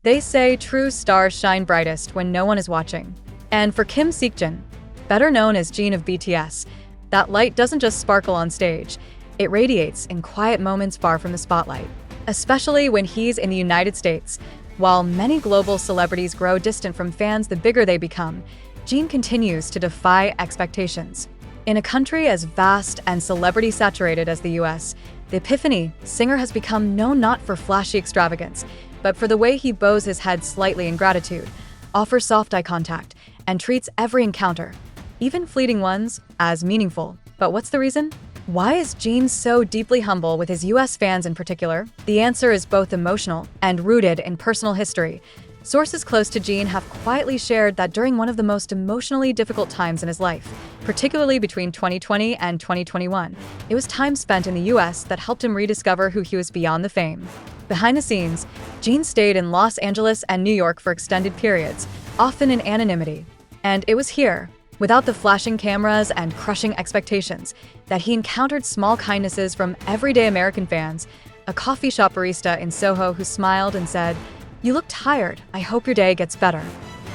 They say true stars shine brightest when no one is watching. And for Jin Seokjin, better known as Jin of BTS, that light doesn't just sparkle on stage, it radiates in quiet moments far from the spotlight. Especially when he's in the United States. While many global celebrities grow distant from fans the bigger they become, Jin continues to defy expectations. In a country as vast and celebrity-saturated as the US, the Epiphany singer has become known not for flashy extravagance, but for the way he bows his head slightly in gratitude, offers soft eye contact, and treats every encounter, even fleeting ones, as meaningful. But what's the reason? Why is Jin so deeply humble with his US fans in particular? The answer is both emotional and rooted in personal history. Sources close to Jin have quietly shared that during one of the most emotionally difficult times in his life, particularly between 2020 and 2021, it was time spent in the US that helped him rediscover who he was beyond the fame. Behind the scenes, Jin stayed in Los Angeles and New York for extended periods, often in anonymity. And it was here, without the flashing cameras and crushing expectations, that he encountered small kindnesses from everyday American fans, a coffee shop barista in Soho who smiled and said, "You look tired, I hope your day gets better."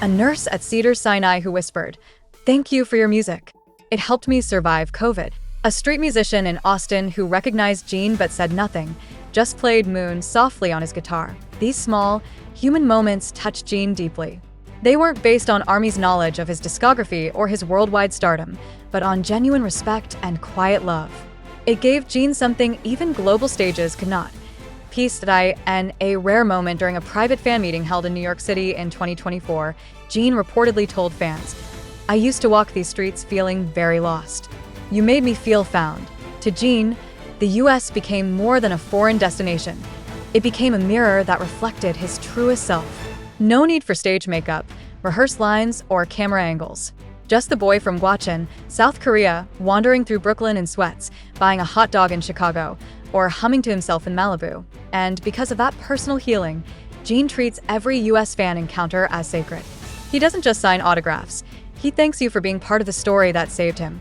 A nurse at Cedars-Sinai who whispered, "Thank you for your music. It helped me survive COVID." A street musician in Austin who recognized Jin but said nothing, just played Moon softly on his guitar. These small, human moments touched Jin deeply. They weren't based on ARMY's knowledge of his discography or his worldwide stardom, but on genuine respect and quiet love. It gave Jin something even global stages could not. Peace and a rare moment during a private fan meeting held in New York City in 2024, Jin reportedly told fans, "I used to walk these streets feeling very lost. You made me feel found." To Jin, the US became more than a foreign destination. It became a mirror that reflected his truest self. No need for stage makeup, rehearsed lines, or camera angles. Just the boy from Gwacheon, South Korea, wandering through Brooklyn in sweats, buying a hot dog in Chicago, or humming to himself in Malibu. And because of that personal healing, Jin treats every US fan encounter as sacred. He doesn't just sign autographs. He thanks you for being part of the story that saved him.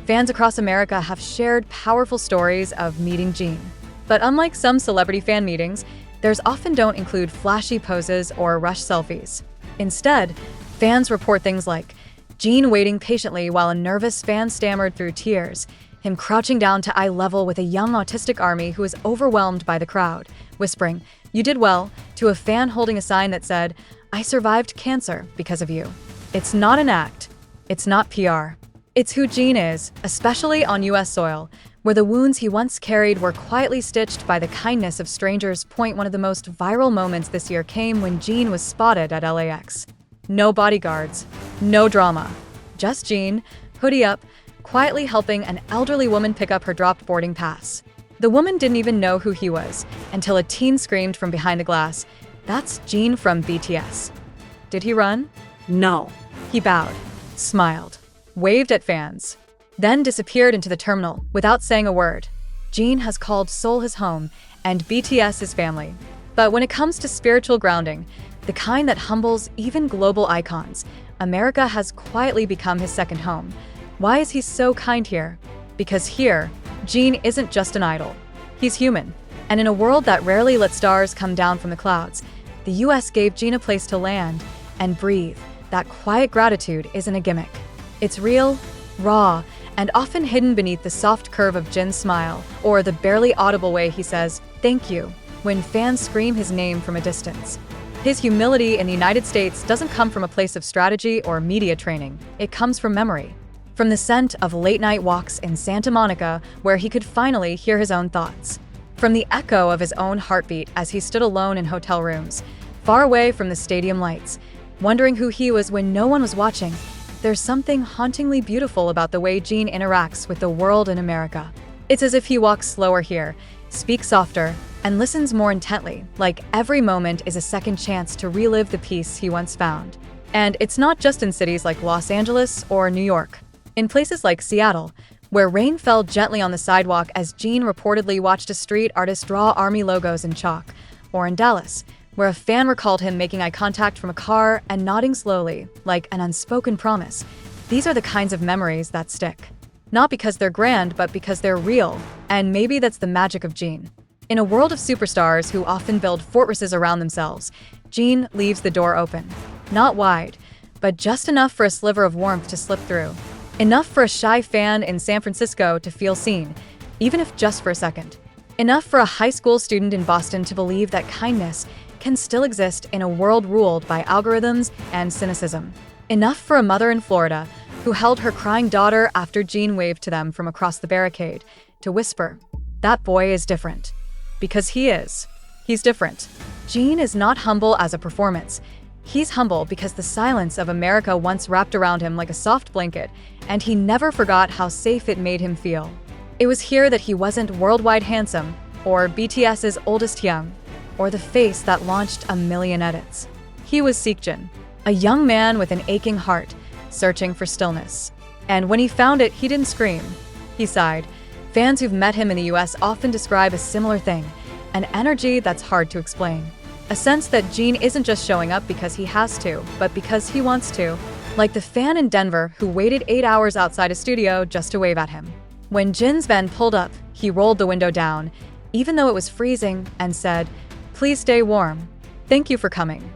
Fans across America have shared powerful stories of meeting Jin. But unlike some celebrity fan meetings, theirs often don't include flashy poses or rush selfies. Instead, fans report things like Jin waiting patiently while a nervous fan stammered through tears, him crouching down to eye level with a young autistic army who was overwhelmed by the crowd, whispering, "You did well," to a fan holding a sign that said, "I survived cancer because of you." It's not an act. It's not PR. It's who Jin is, especially on US soil, where the wounds he once carried were quietly stitched by the kindness of strangers. One of the most viral moments this year came when Jin was spotted at LAX. No bodyguards, no drama. Just Jin, hoodie up, quietly helping an elderly woman pick up her dropped boarding pass. The woman didn't even know who he was until a teen screamed from behind the glass, "That's Jin from BTS." Did he run? No. He bowed, smiled, waved at fans, then disappeared into the terminal without saying a word. Jin has called Seoul his home and BTS his family. But when it comes to spiritual grounding, the kind that humbles even global icons, America has quietly become his second home. Why is he so kind here? Because here, Jin isn't just an idol. He's human. And in a world that rarely lets stars come down from the clouds, the US gave Jin a place to land and breathe. That quiet gratitude isn't a gimmick. It's real, raw, and often hidden beneath the soft curve of Jin's smile, or the barely audible way he says, "Thank you," when fans scream his name from a distance. His humility in the United States doesn't come from a place of strategy or media training. It comes from memory. From the scent of late-night walks in Santa Monica, where he could finally hear his own thoughts. From the echo of his own heartbeat as he stood alone in hotel rooms, far away from the stadium lights, wondering who he was when no one was watching. There's something hauntingly beautiful about the way Jin interacts with the world in America. It's as if he walks slower here, speaks softer, and listens more intently, like every moment is a second chance to relive the peace he once found. And it's not just in cities like Los Angeles or New York. In places like Seattle, where rain fell gently on the sidewalk as Jin reportedly watched a street artist draw ARMY logos in chalk, or in Dallas, where a fan recalled him making eye contact from a car and nodding slowly, like an unspoken promise. These are the kinds of memories that stick. Not because they're grand, but because they're real, and maybe that's the magic of Jin. In a world of superstars who often build fortresses around themselves, Jin leaves the door open. Not wide, but just enough for a sliver of warmth to slip through. Enough for a shy fan in San Francisco to feel seen, even if just for a second. Enough for a high school student in Boston to believe that kindness can still exist in a world ruled by algorithms and cynicism. Enough for a mother in Florida who held her crying daughter after Jin waved to them from across the barricade to whisper, "That boy is different." Because he is. He's different. Jin is not humble as a performance. He's humble because the silence of America once wrapped around him like a soft blanket, and he never forgot how safe it made him feel. It was here that he wasn't worldwide handsome, or BTS's oldest young, or the face that launched a million edits. He was Seokjin, a young man with an aching heart, searching for stillness. And when he found it, he didn't scream. He sighed. Fans who've met him in the US often describe a similar thing, an energy that's hard to explain. A sense that Jin isn't just showing up because he has to, but because he wants to. Like the fan in Denver who waited 8 hours outside a studio just to wave at him. When Jin's van pulled up, he rolled the window down, even though it was freezing, and said, "Please stay warm. Thank you for coming."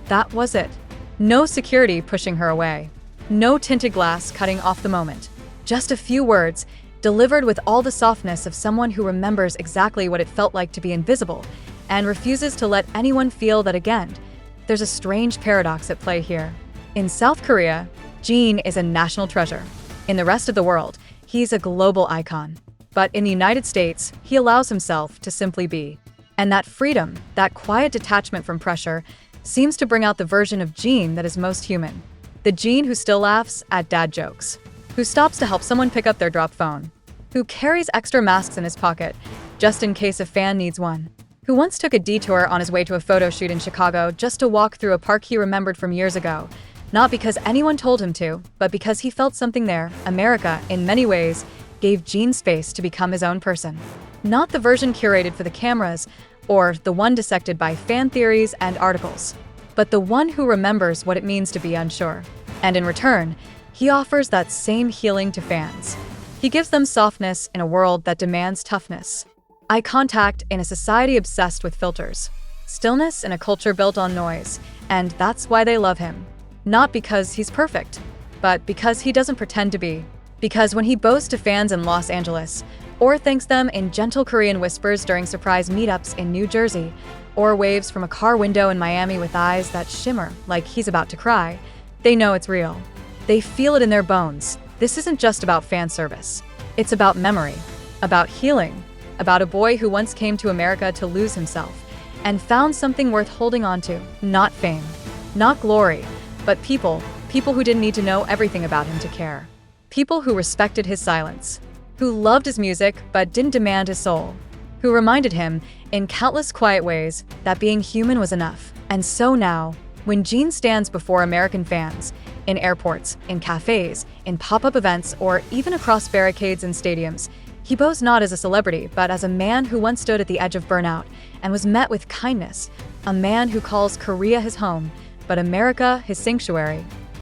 That was it. No security pushing her away. No tinted glass cutting off the moment. Just a few words, delivered with all the softness of someone who remembers exactly what it felt like to be invisible, and refuses to let anyone feel that again. There's a strange paradox at play here. In South Korea, Jin is a national treasure. In the rest of the world, he's a global icon. But in the United States, he allows himself to simply be. And that freedom, that quiet detachment from pressure, seems to bring out the version of Jin that is most human. The Jin who still laughs at dad jokes, who stops to help someone pick up their dropped phone, who carries extra masks in his pocket, just in case a fan needs one, who once took a detour on his way to a photo shoot in Chicago just to walk through a park he remembered from years ago, not because anyone told him to, but because he felt something there. America, in many ways, gave Jin space to become his own person. Not the version curated for the cameras, or the one dissected by fan theories and articles, but the one who remembers what it means to be unsure. And in return, he offers that same healing to fans. He gives them softness in a world that demands toughness. Eye contact in a society obsessed with filters. Stillness in a culture built on noise. And that's why they love him. Not because he's perfect, but because he doesn't pretend to be. Because when he bows to fans in Los Angeles, or thanks them in gentle Korean whispers during surprise meetups in New Jersey, or waves from a car window in Miami with eyes that shimmer like he's about to cry, they know it's real. They feel it in their bones. This isn't just about fan service. It's about memory, about healing, about a boy who once came to America to lose himself and found something worth holding on to. Not fame, not glory, but people who didn't need to know everything about him to care. People who respected his silence, who loved his music but didn't demand his soul, who reminded him, in countless quiet ways, that being human was enough. And so now, when Jin stands before American fans, in airports, in cafes, in pop-up events, or even across barricades in stadiums, he bows not as a celebrity, but as a man who once stood at the edge of burnout and was met with kindness, a man who calls Korea his home, but America his sanctuary.